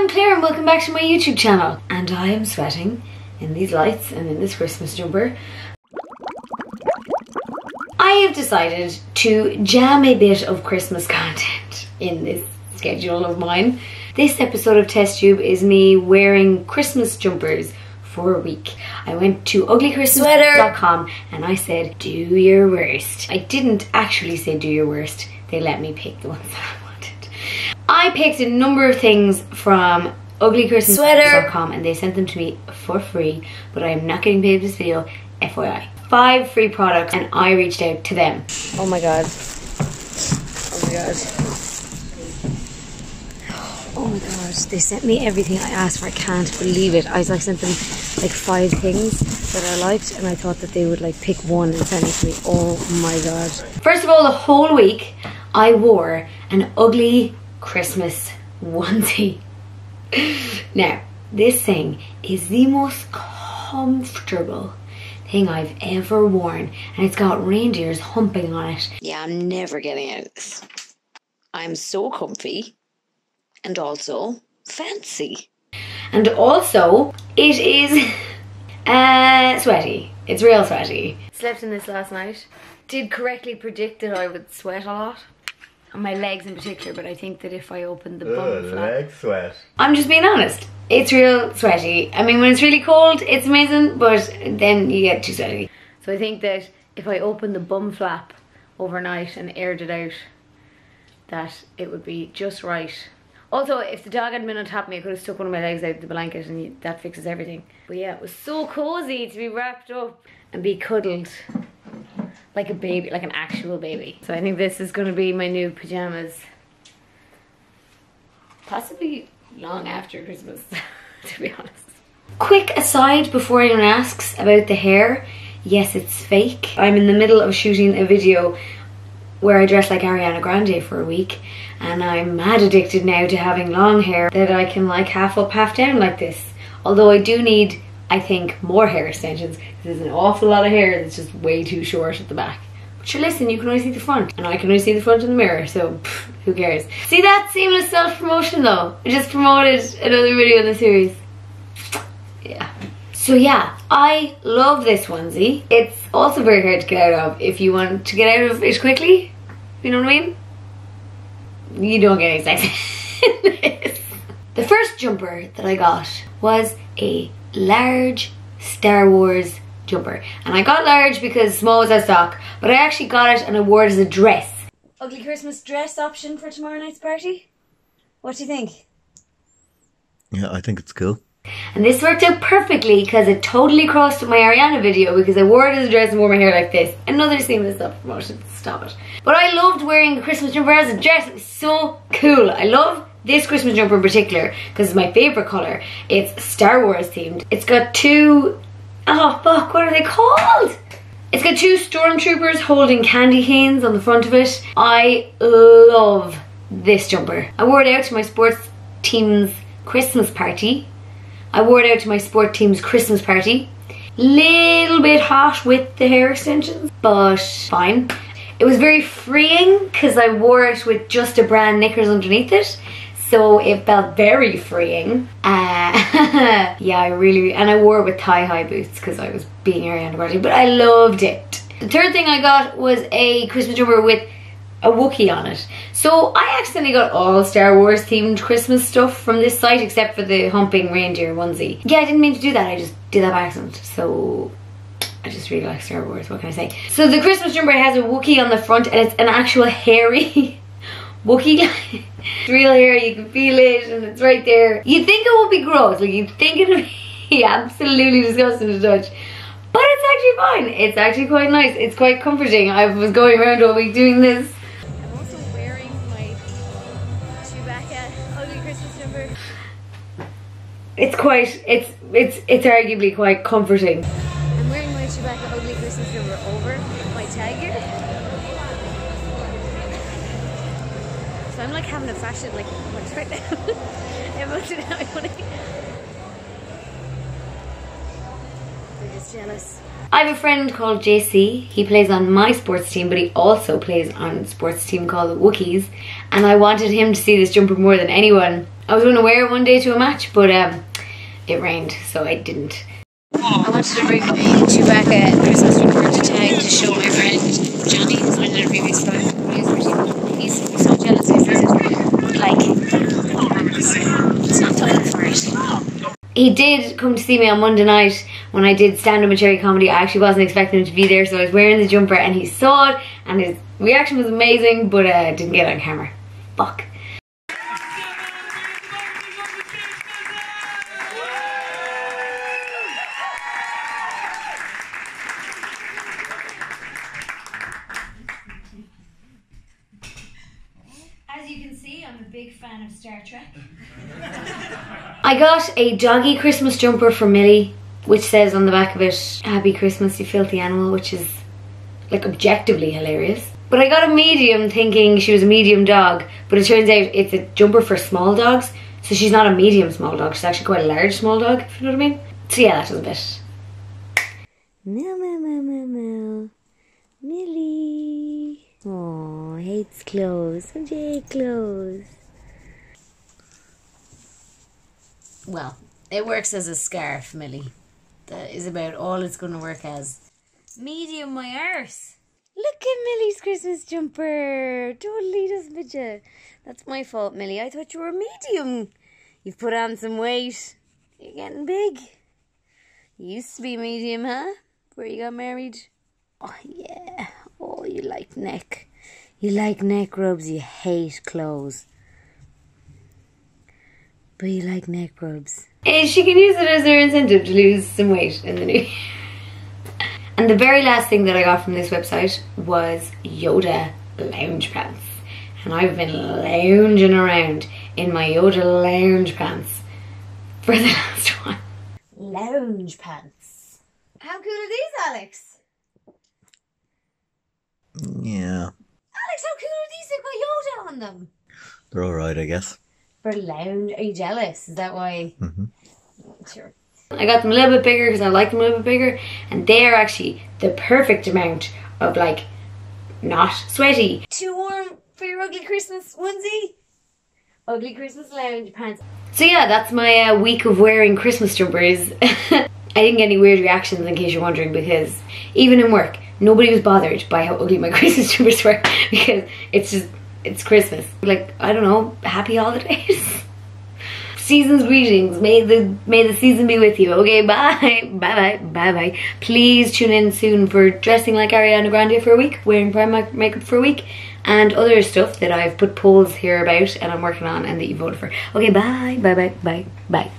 I'm Claire and welcome back to my YouTube channel. And I am sweating in these lights and in this Christmas jumper. I have decided to jam a bit of Christmas content in this schedule of mine. This episode of Test Tube is me wearing Christmas jumpers for a week. I went to uglychristmas.com and I said, do your worst. I didn't actually say do your worst. They let me pick the ones that I wanted. I picked a number of things from uglychristmas.com and they sent them to me for free, but I am not getting paid for this video, FYI. 5 free products and I reached out to them. Oh my god. Oh my god. Oh my god, they sent me everything I asked for. I can't believe it. I sent them like 5 things that I liked and I thought that they would like pick one and send it to me. Oh my god. First of all, the whole week I wore an ugly Christmas onesie. Now, this thing is the most comfortable thing I've ever worn and it's got reindeers humping on it. Yeah, I'm never getting out of this. I'm so comfy. And also fancy. And also it is sweaty. It's real sweaty. Slept in this last night. Did correctly predict that I would sweat a lot. On my legs in particular, but I think that if I opened the bum flap, leg sweat. I'm just being honest. It's real sweaty. I mean, when it's really cold, it's amazing, but then you get too sweaty. So I think that if I opened the bum flap overnight and aired it out, that it would be just right. Also, if the dog hadn't been on top of me, I could have stuck one of my legs out of the blanket and that fixes everything. But yeah, it was so cozy to be wrapped up and be cuddled like a baby, like an actual baby. So I think this is going to be my new pajamas. Possibly long after Christmas, to be honest. Quick aside before anyone asks about the hair. Yes, it's fake. I'm in the middle of shooting a video where I dress like Ariana Grande for a week and I'm mad addicted now to having long hair that I can like half up, half down like this. Although I do need, I think, more hair extensions. There's an awful lot of hair that's just way too short at the back. But sure, listen, you can only see the front and I can only see the front in the mirror, so who cares? See that seamless self-promotion though? I just promoted another video in the series. Yeah. So yeah, I love this onesie. It's also very hard to get out of if you want to get out of it quickly. You know what I mean? You don't get any sex in this. The first jumper that I got was a large Star Wars jumper. And I got large because small was out of stock, but I actually got it and I wore it as a dress. Ugly Christmas dress option for tomorrow night's party? What do you think? Yeah, I think it's cool. And this worked out perfectly because it totally crossed my Ariana video because I wore it as a dress and wore my hair like this. Another seamless self-promotion, stop it. But I loved wearing a Christmas jumper as a dress, it was so cool. I love this Christmas jumper in particular because it's my favourite colour. It's Star Wars themed. It's got 2, oh fuck, what are they called? It's got 2 stormtroopers holding candy canes on the front of it. I love this jumper. I wore it out to my sports team's Christmas party. I wore it out to my sport team's Christmas party. Little bit hot with the hair extensions, but fine. It was very freeing because I wore it with just a brand knickers underneath it. So it felt very freeing. Yeah, I wore it with thigh-high boots because I was being Ariana Grande, but I loved it. The third thing I got was a Christmas jumper with a Wookiee on it. So I accidentally got all Star Wars themed Christmas stuff from this site except for the humping reindeer onesie. Yeah, I didn't mean to do that, I just did that by accident. So I just really like Star Wars, what can I say? So the Christmas jumper has a Wookiee on the front and it's an actual hairy Wookiee. It's real hair, you can feel it and it's right there. You'd think it would be gross, like you'd think it would be absolutely disgusting to touch. But it's actually fine. It's actually quite nice. It's quite comforting. I was going around all week doing this. I'm also wearing my Chewbacca ugly Christmas jumper. It's arguably quite comforting. I'm wearing my Chewbacca ugly Christmas jumper over my tiger. So I'm like having a fashion like right now. Everyone's doing how I want to. They're just jealous. I have a friend called JC. He plays on my sports team, but he also plays on a sports team called the Wookiees. And I wanted him to see this jumper more than anyone. I was going to wear it one day to a match, but it rained, so I didn't. I wanted to bring a Chewbacca Christmas jumper to tag to show my friend Johnny, who's been in a previous photo. He's so jealous. He says it like it's not time for it. He did come to see me on Monday night when I did stand-up and cherry comedy. I actually wasn't expecting him to be there, so I was wearing the jumper and he saw it and his reaction was amazing, but didn't get it on camera. Fuck. As you can see, I'm a big fan of Star Trek. I got a doggy Christmas jumper for Millie, which says on the back of it, "Happy Christmas, you filthy animal," which is like objectively hilarious. But I got a medium thinking she was a medium dog, but it turns out it's a jumper for small dogs, so she's not a medium small dog, she's actually quite a large small dog, if you know what I mean. So yeah, that was a bit. Meow, meow, meow, meow, meow. Millie. Aww, hates clothes. Don't you hate clothes? Well, it works as a scarf, Millie. That is about all it's going to work as. Medium my arse. Look at Millie's Christmas jumper. Totally doesn't fit you. That's my fault, Millie. I thought you were medium. You've put on some weight. You're getting big. You used to be medium, huh? Before you got married. Oh, yeah. Oh, you like neck. You like neck rubs. You hate clothes. But you like neck rubs. She can use it as her incentive to lose some weight in the new year. And the very last thing that I got from this website was Yoda lounge pants. And I've been lounging around in my Yoda lounge pants for the last one. Lounge pants. How cool are these, Alex? Yeah. Alex, how cool are these? They've got Yoda on them. They're alright, I guess. For lounge. Are you jealous? Is that why? Mm-hmm. Sure. I got them a little bit bigger because I like them a little bit bigger, and they're actually the perfect amount of like not sweaty. Too warm for your ugly Christmas onesie? Ugly Christmas lounge pants. So yeah, that's my week of wearing Christmas jumpers. I didn't get any weird reactions, in case you're wondering, because even in work, nobody was bothered by how ugly my Christmas jumpers were, because it's Christmas. Like, I don't know, happy holidays. Season's greetings. May the season be with you. Okay, bye. Bye bye. Bye bye. Please tune in soon for dressing like Ariana Grande for a week, wearing prime makeup for a week, and other stuff that I've put polls here about and I'm working on and that you voted for. Okay, bye. Bye bye. Bye. Bye.